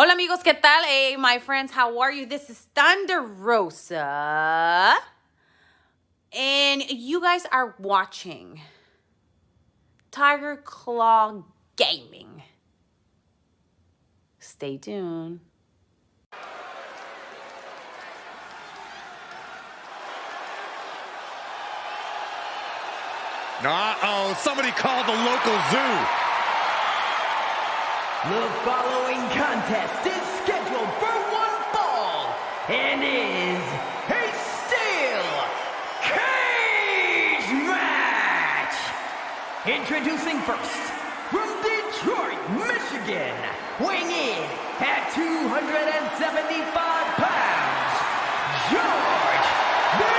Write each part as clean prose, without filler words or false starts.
Hola amigos, ¿qué tal? Hey, my friends, how are you? This is Thunder Rosa. And you guys are watching Tiger Claw Gaming. Stay tuned. Uh-oh, somebody called the local zoo. The following contest is scheduled for one fall and is a steel cage match. Introducing first, from Detroit, Michigan, weighing in at 275 pounds, George the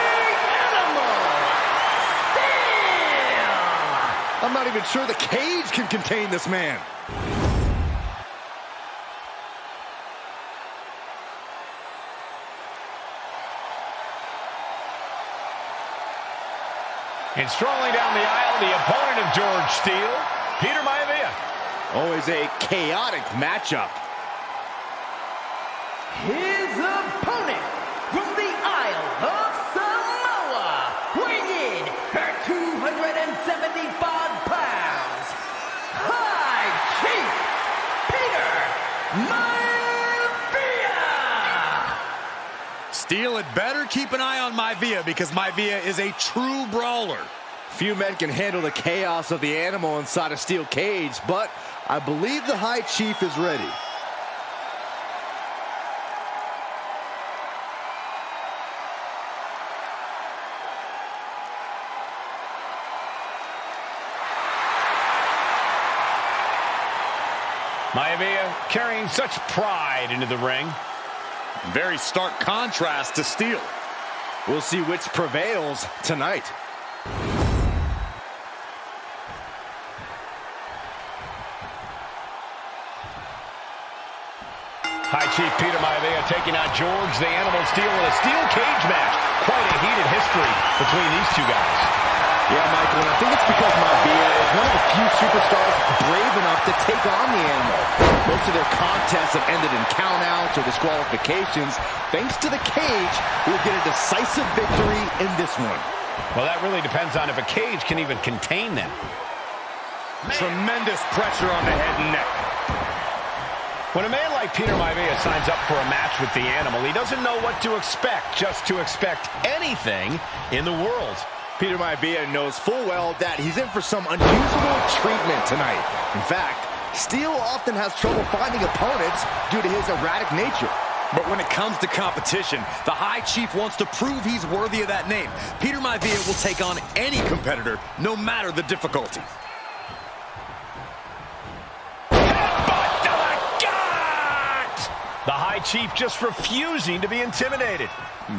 Animal Steele. I'm not even sure the cage can contain this man. And strolling down the aisle, the opponent of George Steele, Peter Maivia. Always a chaotic matchup. His opponent from the Isle of Samoa, weighing in at 275 pounds, High Chief Peter Maivia. Steele had better keep an eye on Maivia because Maivia is a true brawler. Few men can handle the chaos of the animal inside a steel cage, but I believe the High Chief is ready. Maivia carrying such pride into the ring. Very stark contrast to Steele. We'll see which prevails tonight. High Chief Peter Maivia taking on George the Animal Steele in a steel cage match. Quite a heated history between these two guys. Yeah, Michael, and I think it's because Maivia is one of the few superstars brave enough to take on the animal. Most of their contests have ended in countouts or disqualifications. Thanks to the cage, we'll get a decisive victory in this one. Well, that really depends on if a cage can even contain them. Tremendous pressure on the head and neck. When a man like Peter Maivia signs up for a match with the animal, he doesn't know what to expect, just to expect anything in the world. Peter Maivia knows full well that he's in for some unusual treatment tonight. In fact, Steele often has trouble finding opponents due to his erratic nature. But when it comes to competition, the High Chief wants to prove he's worthy of that name. Peter Maivia will take on any competitor, no matter the difficulty. The High Chief just refusing to be intimidated.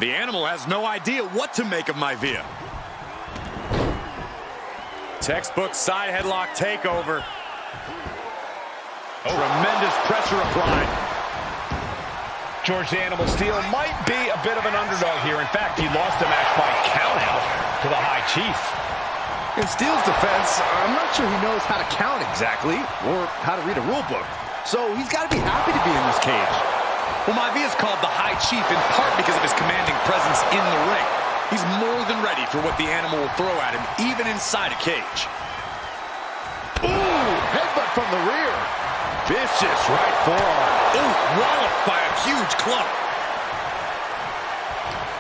The animal has no idea what to make of Maivia. Textbook side headlock takeover. Tremendous pressure applied. George the Animal Steele might be a bit of an underdog here. In fact, he lost the match by countout to the High Chief. In Steele's defense, I'm not sure he knows how to count exactly or how to read a rule book. So he's got to be happy to be in this cage. Well, Maivia is called the High Chief in part because of his commanding presence in the ring. He's more than ready for what the animal will throw at him, even inside a cage. Ooh, headbutt from the rear. Vicious right forearm. Ooh, walloped by a huge club.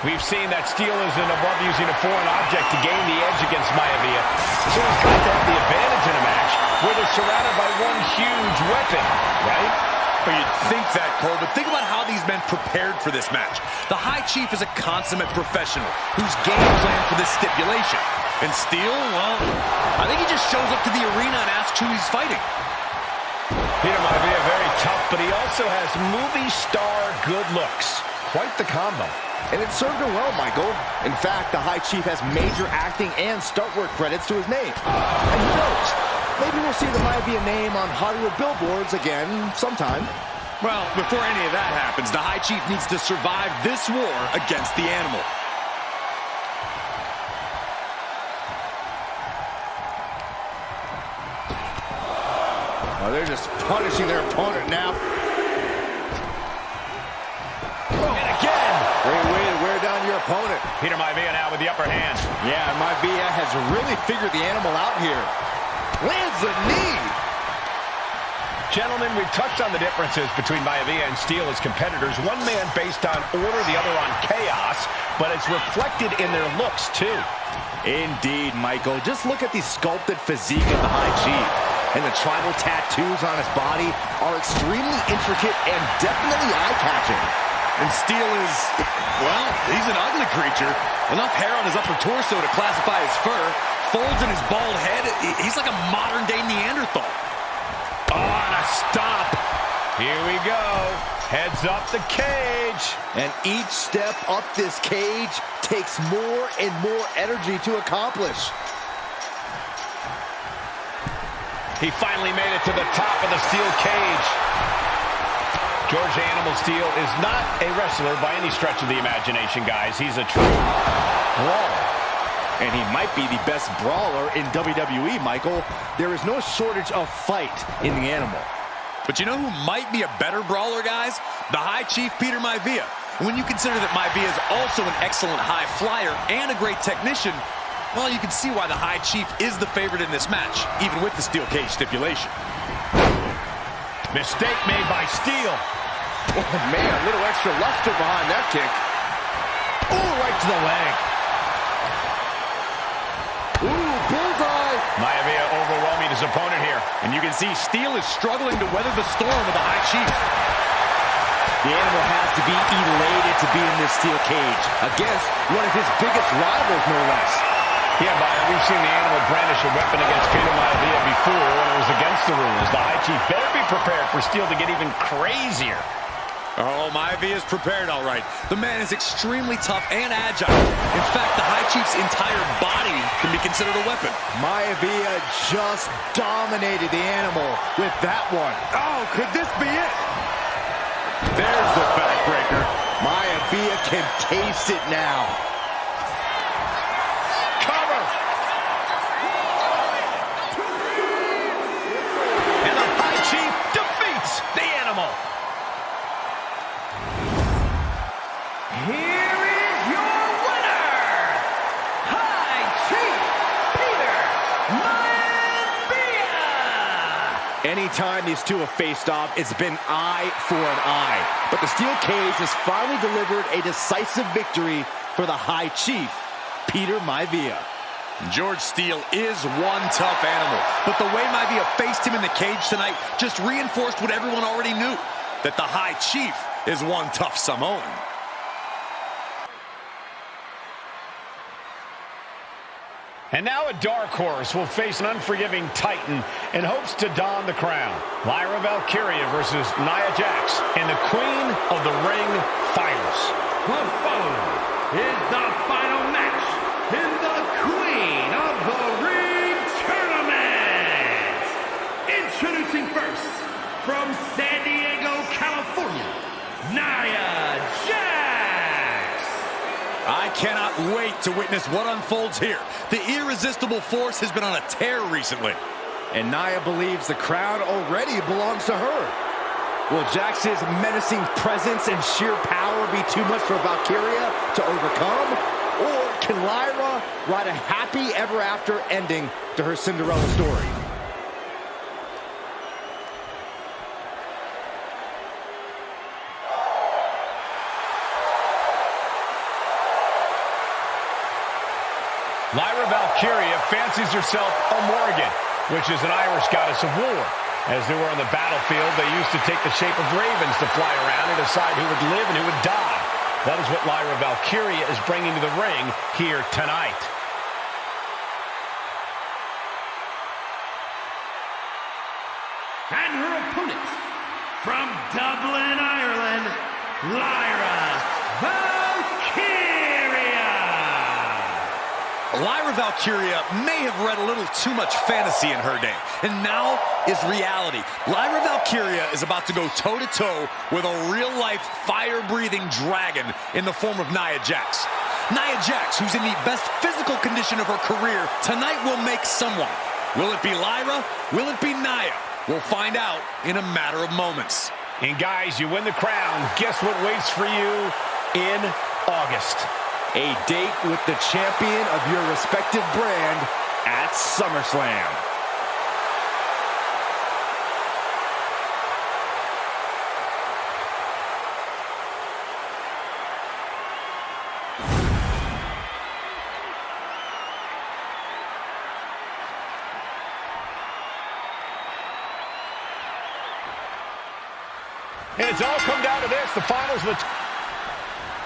We've seen that Steele isn't above using a foreign object to gain the edge against Maivia. So he's got to have the advantage in a match where they're surrounded by one huge weapon, right? Well, you'd think that, Cole, but think about how these men prepared for this match. The High Chief is a consummate professional who's game planned for this stipulation. And Steele, well, I think he just shows up to the arena and asks who he's fighting. Peter Maivia very tough, but he also has movie star good looks. Quite the combo. And it served him well, Michael. In fact, the High Chief has major acting and stunt work credits to his name. And who knows? Maybe we'll see the Maivia name on Hollywood billboards again sometime. Well, before any of that happens, the High Chief needs to survive this war against the animal. They're just punishing their opponent now. Peter Maivia now with the upper hand. Yeah, Maivia has really figured the animal out here. Lands a knee. Gentlemen, we've touched on the differences between Maivia and Steele as competitors. One man based on order, the other on chaos, but it's reflected in their looks, too. Indeed, Michael. Just look at the sculpted physique of the High Chief. And the tribal tattoos on his body are extremely intricate and definitely eye-catching. And Steele is, well, he's an ugly creature. Enough hair on his upper torso to classify as fur. Folds in his bald head. He's like a modern-day Neanderthal. Oh, and a stop. Here we go. Heads up the cage. And each step up this cage takes more and more energy to accomplish. He finally made it to the top of the steel cage. George Animal Steele is not a wrestler by any stretch of the imagination, guys. He's a true brawler. And he might be the best brawler in WWE, Michael. There is no shortage of fight in the animal. But you know who might be a better brawler, guys? The High Chief, Peter Maivia. When you consider that Maivia is also an excellent high flyer and a great technician, well, you can see why the High Chief is the favorite in this match, even with the steel cage stipulation. Mistake made by Steele. Oh, man, a little extra luster behind that kick. Ooh, right to the leg. Ooh, bullseye. Maivia overwhelming his opponent here. And you can see Steele is struggling to weather the storm of the High Chief. The animal has to be elated to be in this steel cage against one of his biggest rivals, no less. Yeah, Byron, we've seen the animal brandish a weapon against Peter Maivia before when it was against the rules. The High Chief better be prepared for Steele to get even crazier. Oh, Maivia is prepared, all right. The man is extremely tough and agile. In fact, the High Chief's entire body can be considered a weapon. Maivia just dominated the animal with that one. Oh, could this be it? There's the backbreaker. Maivia can taste it now. Cover! And the High Chief defeats the animal. Here is your winner, High Chief Peter Maivia. Anytime these two have faced off, it's been eye for an eye. But the steel cage has finally delivered a decisive victory for the High Chief, Peter Maivia. George Steele is one tough animal, but the way Maivia faced him in the cage tonight just reinforced what everyone already knew, that the High Chief is one tough Samoan. And now a dark horse will face an unforgiving titan in hopes to don the crown. Lyra Valkyria versus Nia Jax in the Queen of the Ring Finals. The following is the final match in the Queen of the Ring Tournament. Introducing first, from San Diego, California, Nia Jax. I cannot wait to witness what unfolds here. The irresistible force has been on a tear recently. And Nia believes the crown already belongs to her. Will Jax's menacing presence and sheer power be too much for Valkyria to overcome? Or can Lyra write a happy ever after ending to her Cinderella story? Lyra Valkyria fancies herself a Morrigan, which is an Irish goddess of war. As they were on the battlefield, they used to take the shape of ravens to fly around and decide who would live and who would die. That is what Lyra Valkyria is bringing to the ring here tonight. And her opponent, from Dublin, Ireland, Lyra Valkyria. Lyra Valkyria may have read a little too much fantasy in her day, and now is reality. Lyra Valkyria is about to go toe-to-toe with a real-life, fire-breathing dragon in the form of Nia Jax. Nia Jax, who's in the best physical condition of her career, tonight will make someone. Will it be Lyra? Will it be Nia? We'll find out in a matter of moments. And guys, you win the crown. Guess what waits for you in August? A date with the champion of your respective brand at SummerSlam. And it's all come down to this, the finals.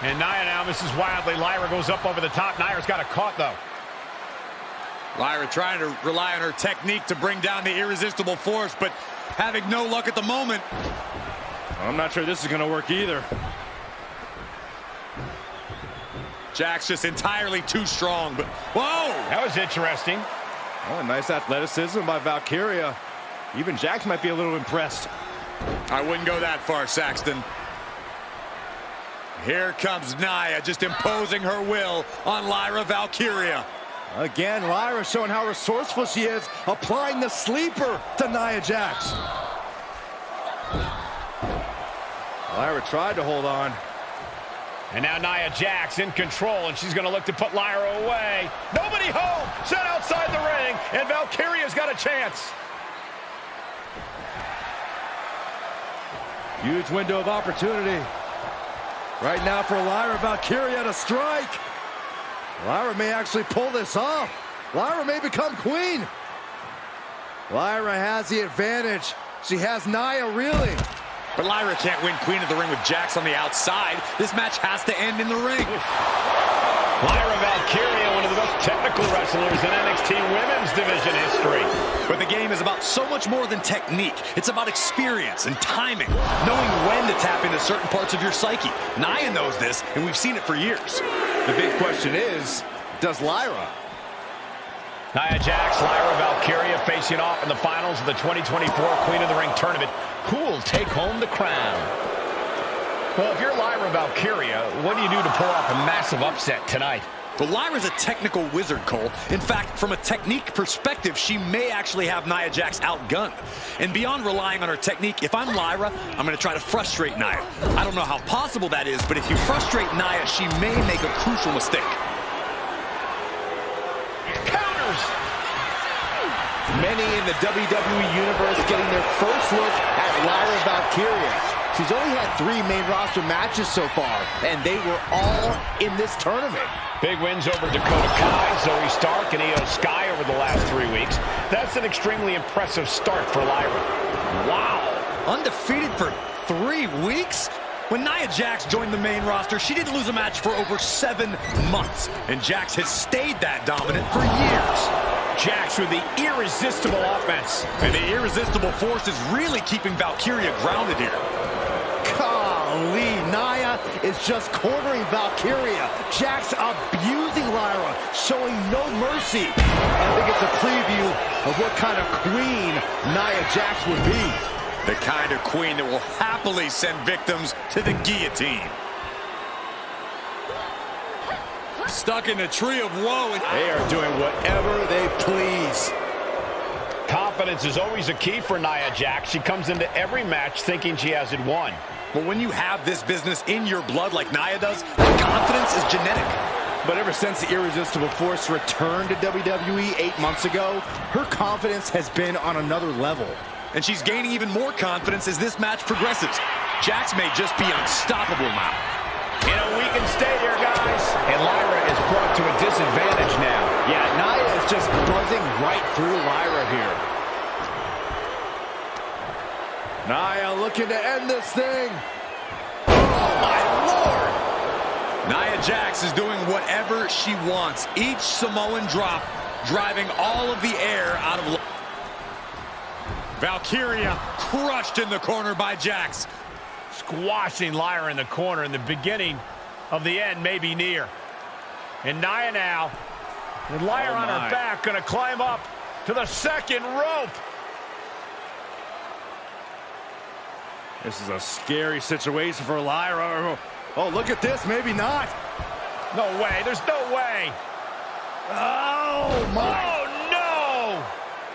And Nia now misses wildly. Lyra goes up over the top. Nia's got it caught, though. Lyra trying to rely on her technique to bring down the irresistible force, but having no luck at the moment. I'm not sure this is going to work either. Jax just entirely too strong, but whoa! That was interesting. Oh, nice athleticism by Valkyria. Even Jax might be a little impressed. I wouldn't go that far, Saxton. Here comes Nia, just imposing her will on Lyra Valkyria. Again, Lyra showing how resourceful she is, applying the sleeper to Nia Jax. Lyra tried to hold on. And now Nia Jax in control, and she's going to look to put Lyra away. Nobody home, set outside the ring, and Valkyria's got a chance. Huge window of opportunity. Right now for Lyra Valkyria to strike. Lyra may actually pull this off. Lyra may become queen. Lyra has the advantage. She has Nia reeling. But Lyra can't win Queen of the Ring with Jax on the outside. This match has to end in the ring. Lyra Valkyria, one of the best technical wrestlers in NXT Women's Division history. But the game is about so much more than technique. It's about experience and timing, knowing when to tap into certain parts of your psyche. Nia knows this, and we've seen it for years. The big question is, does Lyra? Nia Jax, Lyra Valkyria facing off in the finals of the 2024 Queen of the Ring tournament. Who will take home the crown? Well, if you're Lyra Valkyria, what do you do to pull off a massive upset tonight? But Lyra's a technical wizard, Cole. In fact, from a technique perspective, she may actually have Nia Jax outgunned. And beyond relying on her technique, if I'm Lyra, I'm going to try to frustrate Nia. I don't know how possible that is, but if you frustrate Nia, she may make a crucial mistake. Counters! Many in the WWE Universe getting their first look at Lyra Valkyria. She's only had 3 main roster matches so far, and they were all in this tournament. Big wins over Dakota Kai, Zoe Stark, and Io Sky over the last 3 weeks. That's an extremely impressive start for Lyra. Wow! Undefeated for 3 weeks? When Nia Jax joined the main roster, she didn't lose a match for over 7 months. And Jax has stayed that dominant for years. Jax with the irresistible offense. And the irresistible force is really keeping Valkyria grounded here. Golly, Nia is just cornering Valkyria. Jax abusing Lyra, showing no mercy. I think it's a preview of what kind of queen Nia Jax would be. The kind of queen that will happily send victims to the guillotine. Stuck in the tree of woe. And they are doing whatever they please. Confidence is always a key for Nia Jax. She comes into every match thinking she has it won. But when you have this business in your blood like Nia does, that confidence is genetic. But ever since the Irresistible Force returned to WWE 8 months ago, her confidence has been on another level. And she's gaining even more confidence as this match progresses. Jax may just be unstoppable now. You know, we can stay here, guys. And Lyra is brought to a disadvantage now. Yeah, Nia is just buzzing right through Lyra here. Nia looking to end this thing. Oh, my Lord! Nia Jax is doing whatever she wants. Each Samoan drop driving all of the air out of... Valkyria crushed in the corner by Jax. Squashing Lyra in the corner, and the beginning of the end may be near. And Nia now, with Lyra on her back, going to climb up to the second rope. This is a scary situation for Lyra. Oh, look at this. Maybe not. No way. There's no way. Oh, my. Oh, no.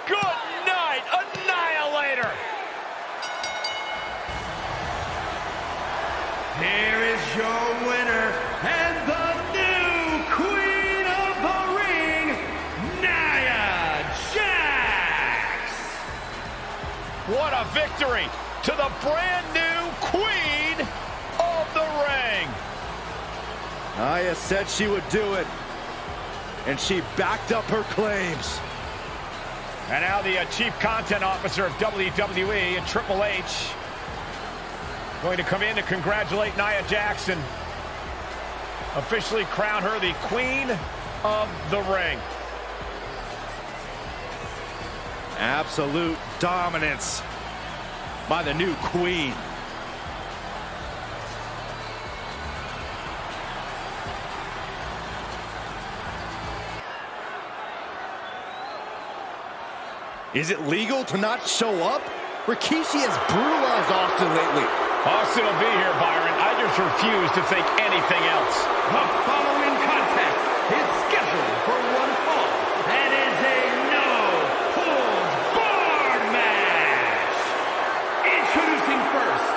Good night, Annihilator. Here is your winner and the new victory to the brand new queen of the ring. Nia said she would do it, and she backed up her claims. And now the Chief Content Officer of WWE and Triple H going to come in to congratulate Nia Jackson. Officially crown her the Queen of the Ring. Absolute dominance by the new queen. Is it legal to not show up? Rikishi has brutalized Austin lately. Austin will be here, Byron. I just refuse to think anything else. The following contest is scheduled for one fall and is a no-holds-barred match. Introducing first,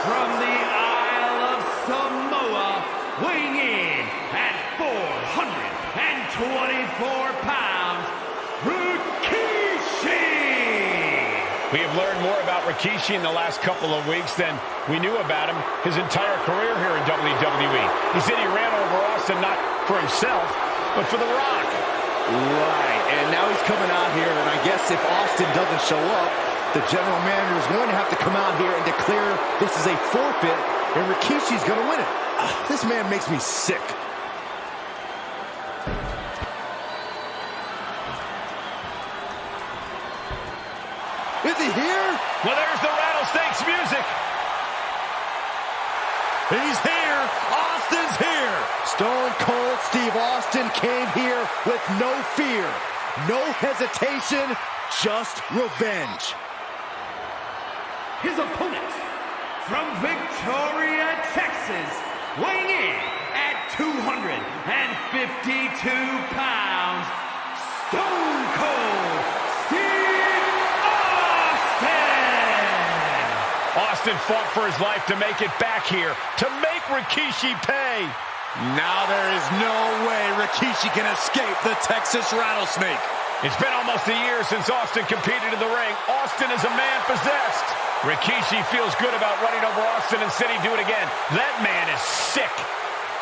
from the Isle of Samoa, weighing in at 424 pounds, Rikishi! We have learned more about Rikishi in the last couple of weeks than we knew about him his entire career here in WWE. He said he ran over Austin not for himself, but for The Rock. Right, and now he's coming out here, and I guess if Austin doesn't show up, the general manager is going to have to come out here and declare this is a forfeit, and Rikishi's going to win it. This man makes me sick. Is he here? Well, there's the Rattlesnakes music. He's here. Austin's here. Stone Cold Steve Austin came here with no fear, no hesitation, just revenge. His opponent, from Victoria, Texas, weighing in at 252 pounds, Stone Cold Steve Austin! Austin fought for his life to make it back here, to make Rikishi pay. Now there is no way Rikishi can escape the Texas Rattlesnake. It's been almost a year since Austin competed in the ring. Austin is a man possessed. Rikishi feels good about running over Austin and said he'd do it again. That man is sick.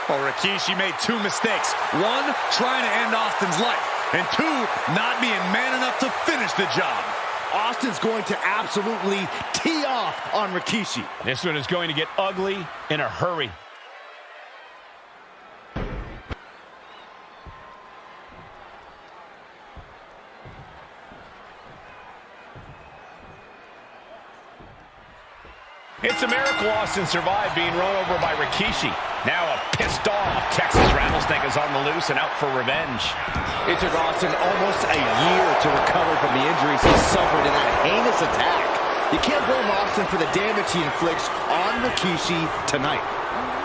Well, Rikishi made two mistakes. One, trying to end Austin's life. And two, not being man enough to finish the job. Austin's going to absolutely tee off on Rikishi. This one is going to get ugly in a hurry. It's a miracle Austin survived being run over by Rikishi. Now a pissed off Texas Rattlesnake is on the loose and out for revenge. It took Austin almost a year to recover from the injuries he suffered in that heinous attack. You can't blame Austin for the damage he inflicts on Rikishi tonight.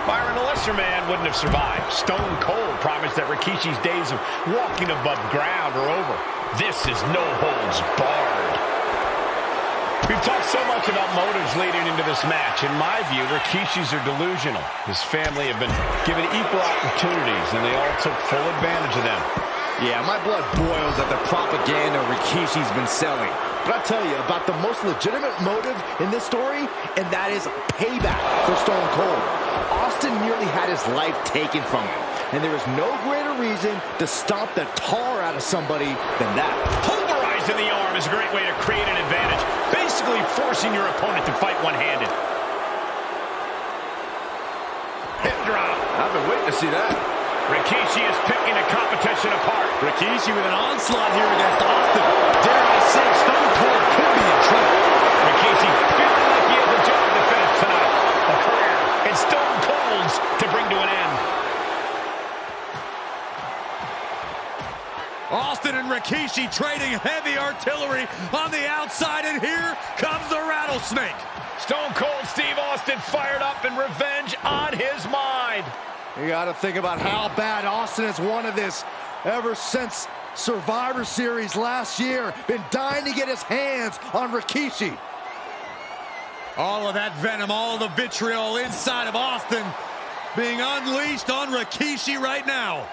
Byron, a lesser man wouldn't have survived. Stone Cold promised that Rikishi's days of walking above ground are over. This is no holds barred. We've talked so much about motives leading into this match. In my view, Rikishi's are delusional. His family have been given equal opportunities, and they all took full advantage of them. Yeah, my blood boils at the propaganda Rikishi's been selling. But I'll tell you about the most legitimate motive in this story, and that is payback for Stone Cold. Austin nearly had his life taken from him, and there is no greater reason to stomp the tar out of somebody than that. Pulverizing the arm is a great way to create an advantage, basically forcing your opponent to fight one-handed. Hip drop. I've been waiting to see that. Rikishi is picking the competition apart. Rikishi with an onslaught here against Austin. Dare I say, Stone Cold could be in trouble. Rikishi feeling like he has a job to finish tonight. A career in Stone Cold's to bring to an end. Austin and Rikishi trading heavy artillery on the outside, and here comes the Rattlesnake. Stone Cold Steve Austin fired up and revenge on his mind. You got to think about how bad Austin has wanted this ever since Survivor Series last year. Been dying to get his hands on Rikishi. All of that venom, all of the vitriol inside of Austin being unleashed on Rikishi right now.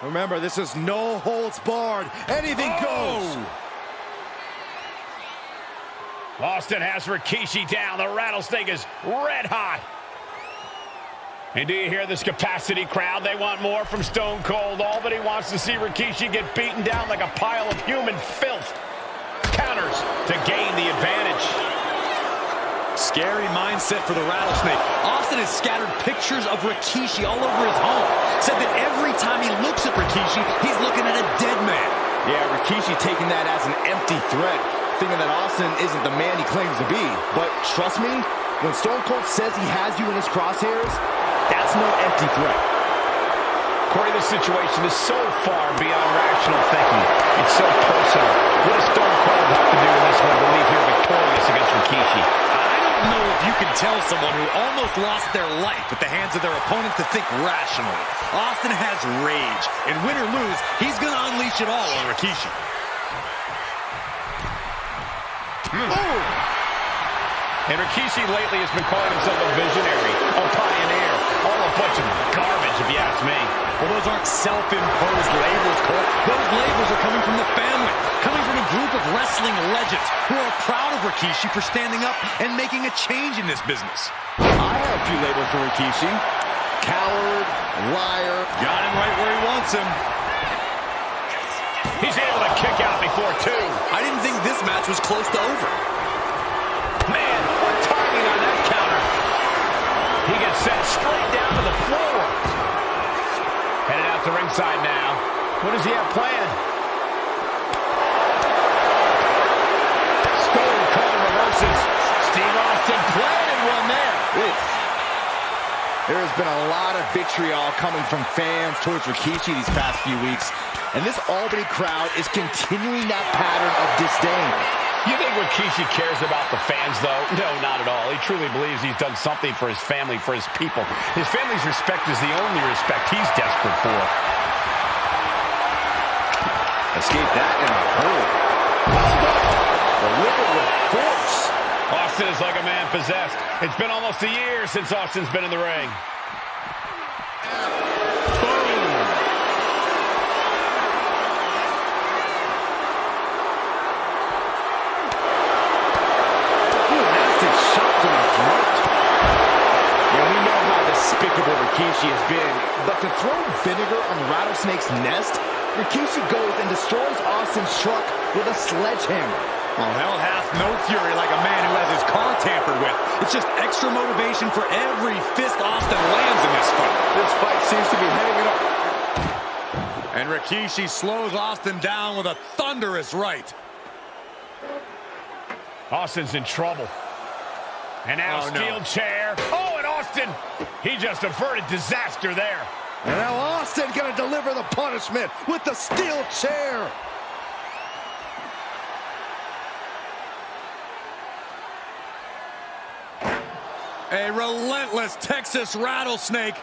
Remember, this is no holds barred. Anything goes. Austin has Rikishi down. The rattlesnake is red hot. And do you hear this capacity crowd? They want more from Stone Cold. Albany wants to see Rikishi get beaten down like a pile of human filth. Counters to gain the advantage. Scary mindset for the rattlesnake. Austin has scattered pictures of Rikishi all over his home. Said that every time he looks at Rikishi, he's looking at a dead man. Yeah, Rikishi taking that as an empty threat, thinking that Austin isn't the man he claims to be. But trust me, when Stone Cold says he has you in his crosshairs, that's no empty threat. Corey, this situation is so far beyond rational thinking. It's so personal. What does Stone Cold have to do in this one to leave here victorious against Rikishi? I don't know if you can tell someone who almost lost their life at the hands of their opponent to think rationally. Austin has rage, and win or lose, he's going to unleash it all on Rikishi. And Rikishi lately has been calling himself a visionary, a pioneer, all a bunch of garbage if you ask me. Well, those aren't self-imposed labels, Cole. Those labels are coming from the family, coming from a group of wrestling legends who are proud of Rikishi for standing up and making a change in this business. I have a few labels for Rikishi. Coward, liar. Got him right where he wants him. He's able to kick out before two. I didn't think this match was close to over. Man, what timing on that counter. He gets sent straight down to the floor. Headed out to ringside now. What does he have planned? Stone Cold reverses. Steve Austin planted one there. There has been a lot of vitriol coming from fans towards Rikishi these past few weeks. And this Albany crowd is continuing that pattern of disdain. You think Rikishi cares about the fans, though? No, not at all. He truly believes he's done something for his family, for his people. His family's respect is the only respect he's desperate for. Escape that in a hurry. Delivered with force. Austin is like a man possessed. It's been almost a year since Austin's been in the ring. Rikishi has been, but to throw vinegar on the rattlesnake's nest, Rikishi goes and destroys Austin's truck with a sledgehammer. Well, hell hath no fury like a man who has his car tampered with. It's just extra motivation for every fist Austin lands in this fight. This fight seems to be heading it up. And Rikishi slows Austin down with a thunderous right. Austin's in trouble. And now steel chair. Oh, and Austin, he just averted disaster there. And now Austin gonna deliver the punishment with the steel chair. A relentless Texas rattlesnake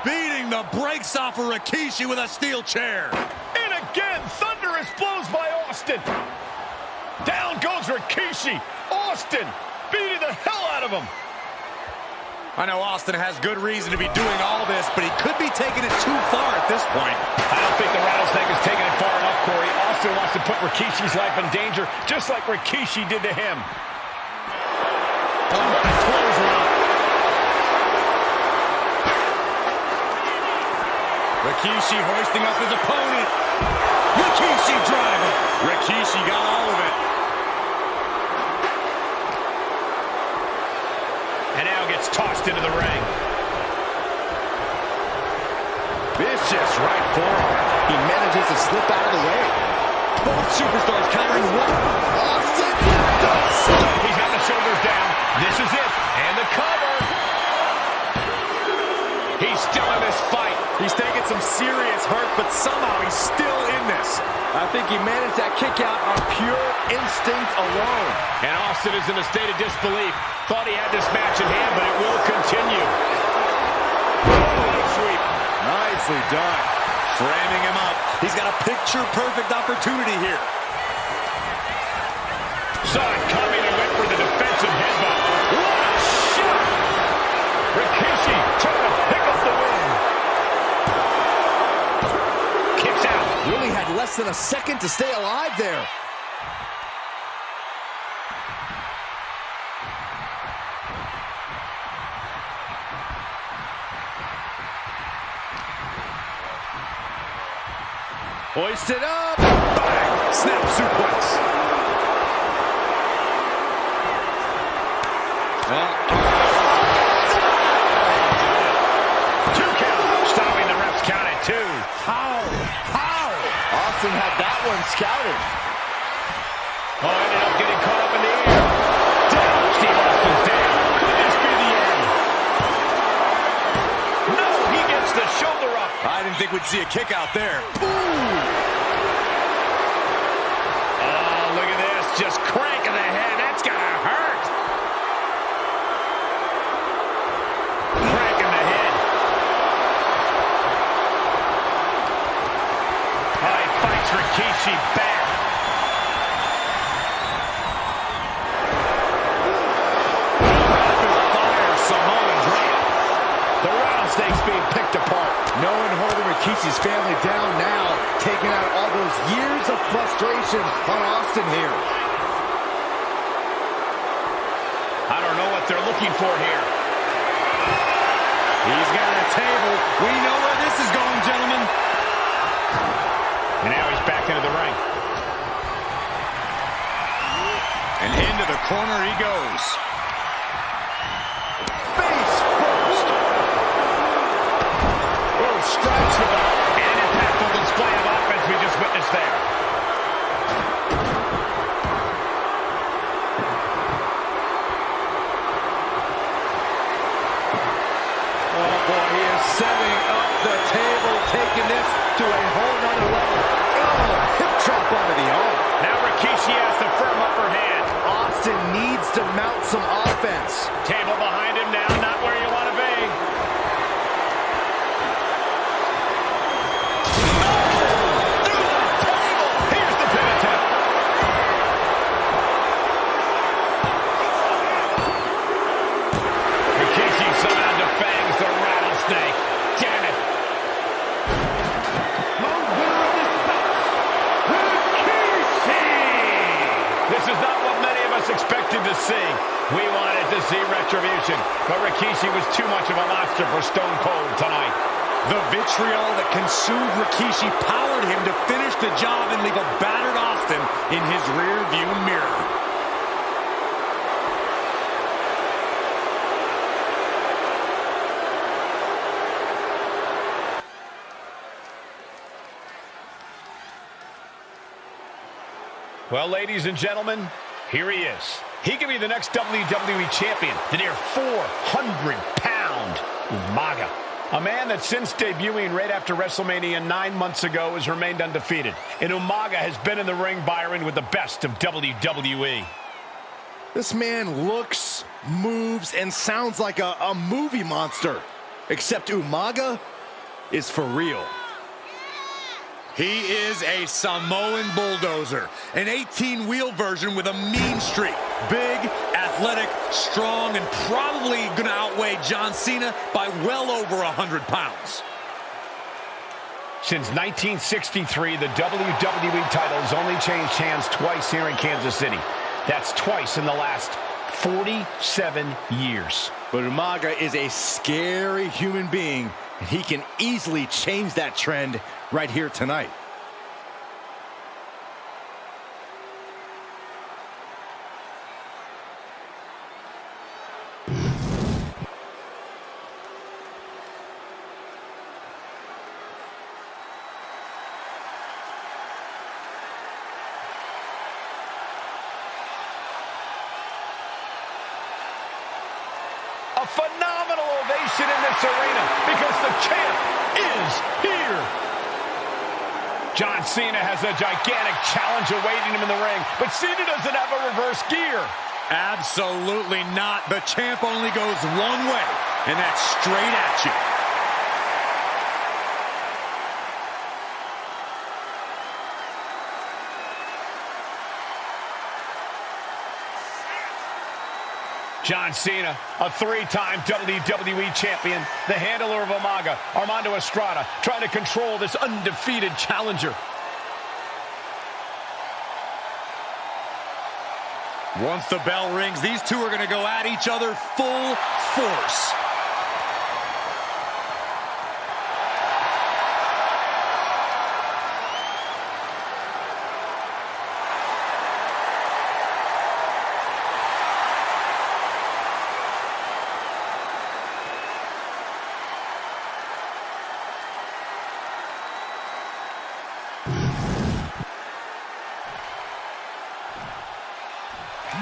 beating the brakes off of Rikishi with a steel chair. And again, thunderous blows by Austin. Down goes Rikishi. Austin beating the hell out of him. I know Austin has good reason to be doing all this, but he could be taking it too far at this point. I don't think the rattlesnake is taking it far enough, Corey. Austin wants to put Rikishi's life in danger, just like Rikishi did to him. Oh, my clothesline. Rikishi hoisting up his opponent. Rikishi driving. Rikishi got all of it. And now gets tossed into the ring. Vicious right forearm. He manages to slip out of the way. Both superstars countering one. Austin He's got the shoulders down. This is it. And the cover. He's still in this fight. He's taking some serious hurt, but somehow he's still in this. I think he managed that kick out on pure instinct alone. And Austin is in a state of disbelief. Thought he had this match in hand, but it will continue. Sweep. Nicely done. Framing him up. He's got a picture-perfect opportunity here. Saw it coming and went for the defensive headbutt. What a shot! Rikishi trying to pick up the win. Kicks out. Really had less than a second to stay alive there. Hoisted up. Bang. Snap suplex. Two count. Stopping the ref's count at 2. How? Austin had that one scouted. Oh, ended up getting caught up in the air. Down. Steve Austin's down. Could this be the end? No, he gets the shoulder up. I didn't think we'd see a kick out there. Oh, look at this. Just cranking the head. That's gotta hurt. Cranking the head. Oh, he fights Rikishi back. Being picked apart. No one holding Rikishi's family down now, taking out all those years of frustration on Austin here. I don't know what they're looking for here. He's got a table. We know where this is going, gentlemen. And now he's back into the ring. And into the corner he goes. Strikes with an impactful display of offense we just witnessed there. Oh boy, he is setting up the table, taking this to a whole nother level. Oh, hip chop onto the arm. Now Rikishi has the firm upper hand. Austin needs to mount some offense. Table behind him now, not where you want to be. Expected to see. We wanted to see retribution, but Rikishi was too much of a monster for Stone Cold tonight. The vitriol that consumed Rikishi powered him to finish the job and leave a battered Austin in his rear-view mirror. Well, ladies and gentlemen, here he is. He could be the next WWE champion, the near 400-pound Umaga. A man that since debuting right after WrestleMania 9 months ago has remained undefeated. And Umaga has been in the ring, Byron, with the best of WWE. This man looks, moves, and sounds like a movie monster. Except Umaga is for real. He is a Samoan bulldozer, an 18-wheel version with a mean streak. Big, athletic, strong, and probably going to outweigh John Cena by well over 100 pounds. Since 1963, the WWE title has only changed hands twice here in Kansas City. That's twice in the last 47 years. But Umaga is a scary human being, and he can easily change that trend right here tonight. A phenomenal ovation in this arena because the champ is here. John Cena has a gigantic challenge awaiting him in the ring, but Cena doesn't have a reverse gear. Absolutely not. The champ only goes one way, and that's straight at you. John Cena, a three-time WWE champion, the handler of Umaga, Armando Estrada, trying to control this undefeated challenger. Once the bell rings, these two are going to go at each other full force.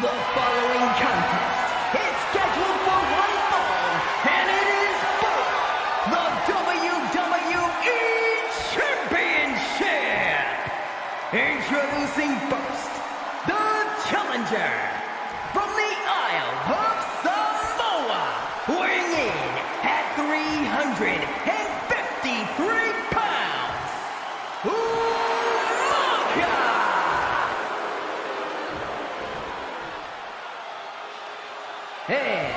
The following contest is scheduled for one fall, and it is for the WWE Championship. Introducing first, the challenger from the Isle of Samoa, weighing in at 353 pounds, Umaga. And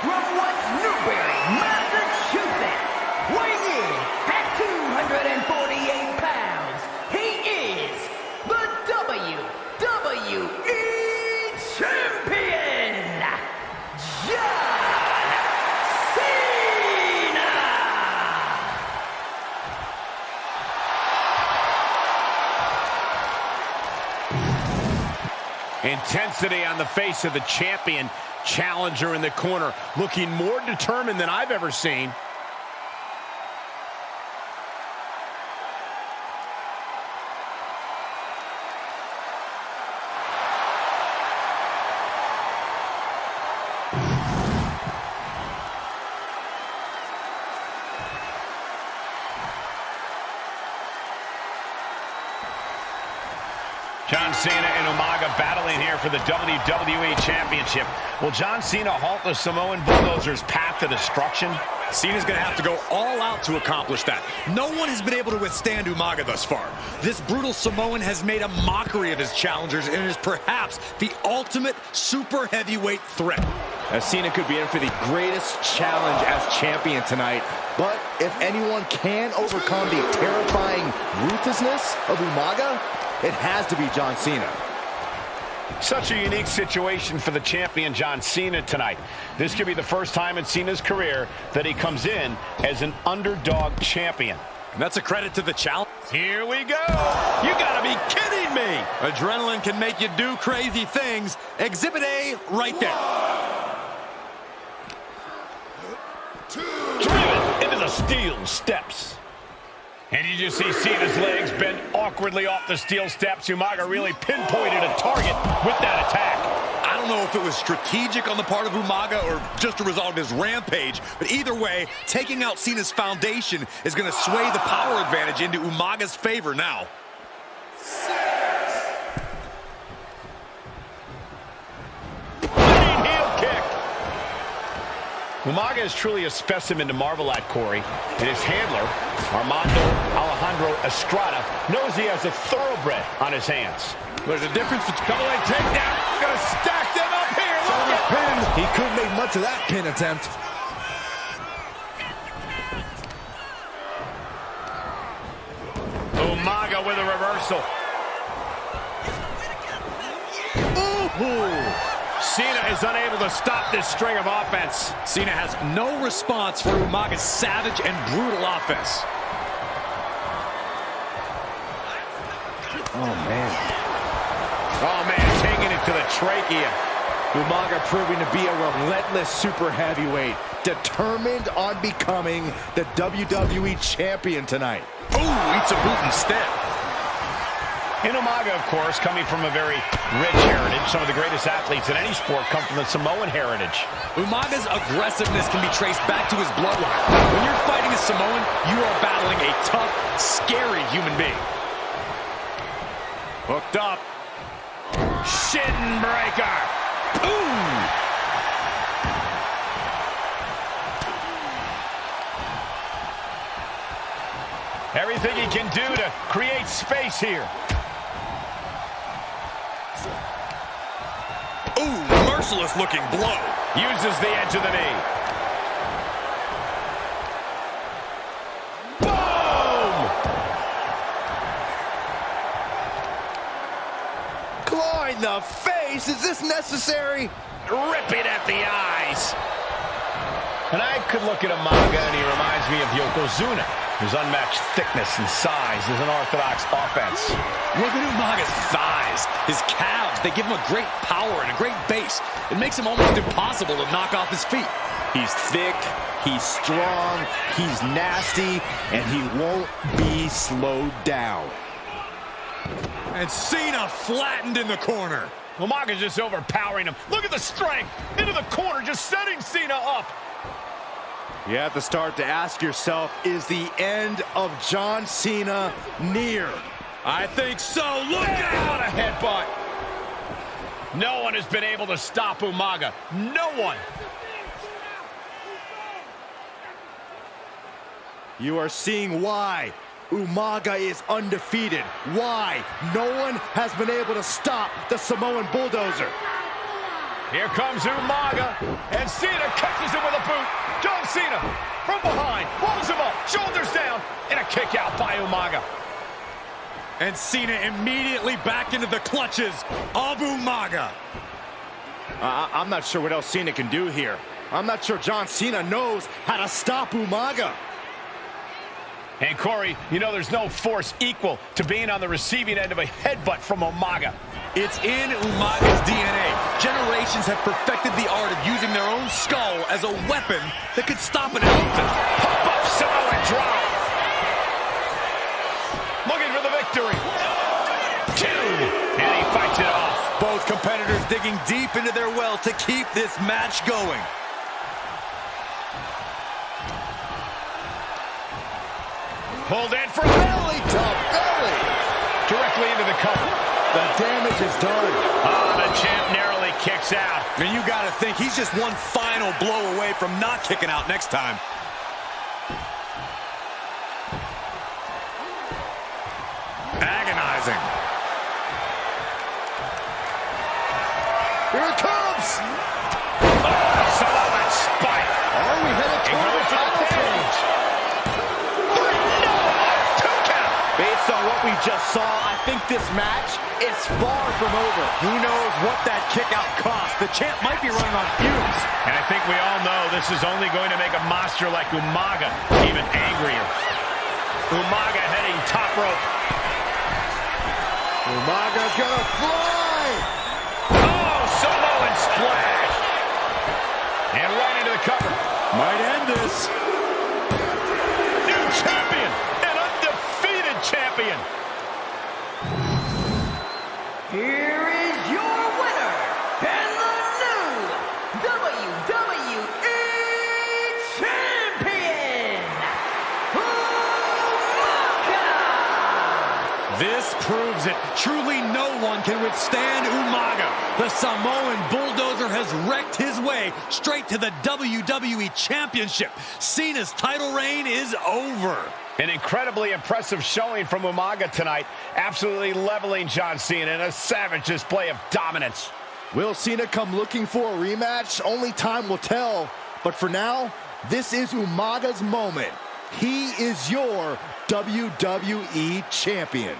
from West Newbury, Massachusetts, weighing in at 248 pounds, he is the WWE Champion, John Cena! Intensity on the face of the champion. Challenger in the corner, looking more determined than I've ever seen. John Cena and Umaga battling here for the WWE Championship. Will John Cena halt the Samoan Bulldozer's path to destruction? Cena's going to have to go all out to accomplish that. No one has been able to withstand Umaga thus far. This brutal Samoan has made a mockery of his challengers and is perhaps the ultimate super heavyweight threat. As Cena could be in for the greatest challenge as champion tonight. But if anyone can overcome the terrifying ruthlessness of Umaga, it has to be John Cena. Such a unique situation for the champion John Cena tonight. This could be the first time in Cena's career that he comes in as an underdog champion. And that's a credit to the challenge. Here we go. You gotta be kidding me. Adrenaline can make you do crazy things. Exhibit A right there. Driven into the steel steps. And you just see Cena's legs bend awkwardly off the steel steps. Umaga really pinpointed a target with that attack. I don't know if it was strategic on the part of Umaga or just a result of his rampage, but either way, taking out Cena's foundation is going to sway the power advantage into Umaga's favor now. Running heel kick. Umaga is truly a specimen to marvel at, Corey. And his handler, Alejandro Estrada, knows he has a thoroughbred on his hands. There's a difference between double-leg takedown. Gonna stack them up here. Look at Pin. He couldn't make much of that pin attempt. Umaga with a reversal. Ooh. Cena is unable to stop this string of offense. Cena has no response for Umaga's savage and brutal offense. Oh, man. Oh, man, taking it to the trachea. Umaga proving to be a relentless super heavyweight, determined on becoming the WWE Champion tonight. Ooh, eats a boot instead. And Umaga, of course, coming from a very rich heritage. Some of the greatest athletes in any sport come from the Samoan heritage. Umaga's aggressiveness can be traced back to his bloodline. When you're fighting a Samoan, you are battling a tough, scary human being. Hooked up. Shin breaker. Ooh. Everything he can do to create space here. Ooh, merciless looking blow. Uses the edge of the knee. Boom! Claw in the face. Is this necessary? Ripping at the eyes. And I could look at Umaga and he reminds me of Yokozuna. His unmatched thickness and size is an orthodox offense. Look at Umaga's thighs, his calves. They give him a great power and a great base. It makes him almost impossible to knock off his feet. He's thick, he's strong, he's nasty, and he won't be slowed down. And Cena flattened in the corner. Umaga's just overpowering him. Look at the strength. Into the corner, just setting Cena up. You have to start to ask yourself, is the end of John Cena near? I think so. Look out! What a headbutt. No one has been able to stop Umaga. No one. You are seeing why Umaga is undefeated. Why no one has been able to stop the Samoan bulldozer. Here comes Umaga, and Cena catches him with a boot. John Cena from behind, pulls him up, shoulders down, and a kick out by Umaga. And Cena immediately back into the clutches of Umaga. I'm not sure what else Cena can do here. I'm not sure John Cena knows how to stop Umaga. And Corey, you know there's no force equal to being on the receiving end of a headbutt from Umaga. It's in Umaga's DNA. Generations have perfected the art of using their own skull as a weapon that could stop an elephant. Pop-up Samoan drop. Looking for the victory. 2. And he fights it off. Both competitors digging deep into their well to keep this match going. Pulled in for Belly to belly. directly into the cover. The damage is done. Oh, the champ narrowly kicks out. And you got to think he's just one final blow away from not kicking out next time. Agonizing. Here it comes. Oh, Samoan spike. Are we headed toward the title change? Based on what we just saw, I think this match is far from over. Who knows what that kick out cost? The champ might be running on fumes. And I think we all know this is only going to make a monster like Umaga even angrier. Umaga heading top rope. Umaga's gonna fly. Oh, Samoan splash. And right into the cover. Might end this. New champion. An undefeated champion. Here is your winner, and the new WWE Champion, Umaga! This proves it. Truly no one can withstand Umaga. The Samoan bulldozer has wrecked his way straight to the WWE Championship. Cena's title reign is over. An incredibly impressive showing from Umaga tonight. Absolutely leveling John Cena in a savage display of dominance. Will Cena come looking for a rematch? Only time will tell. But for now, this is Umaga's moment. He is your WWE Champion.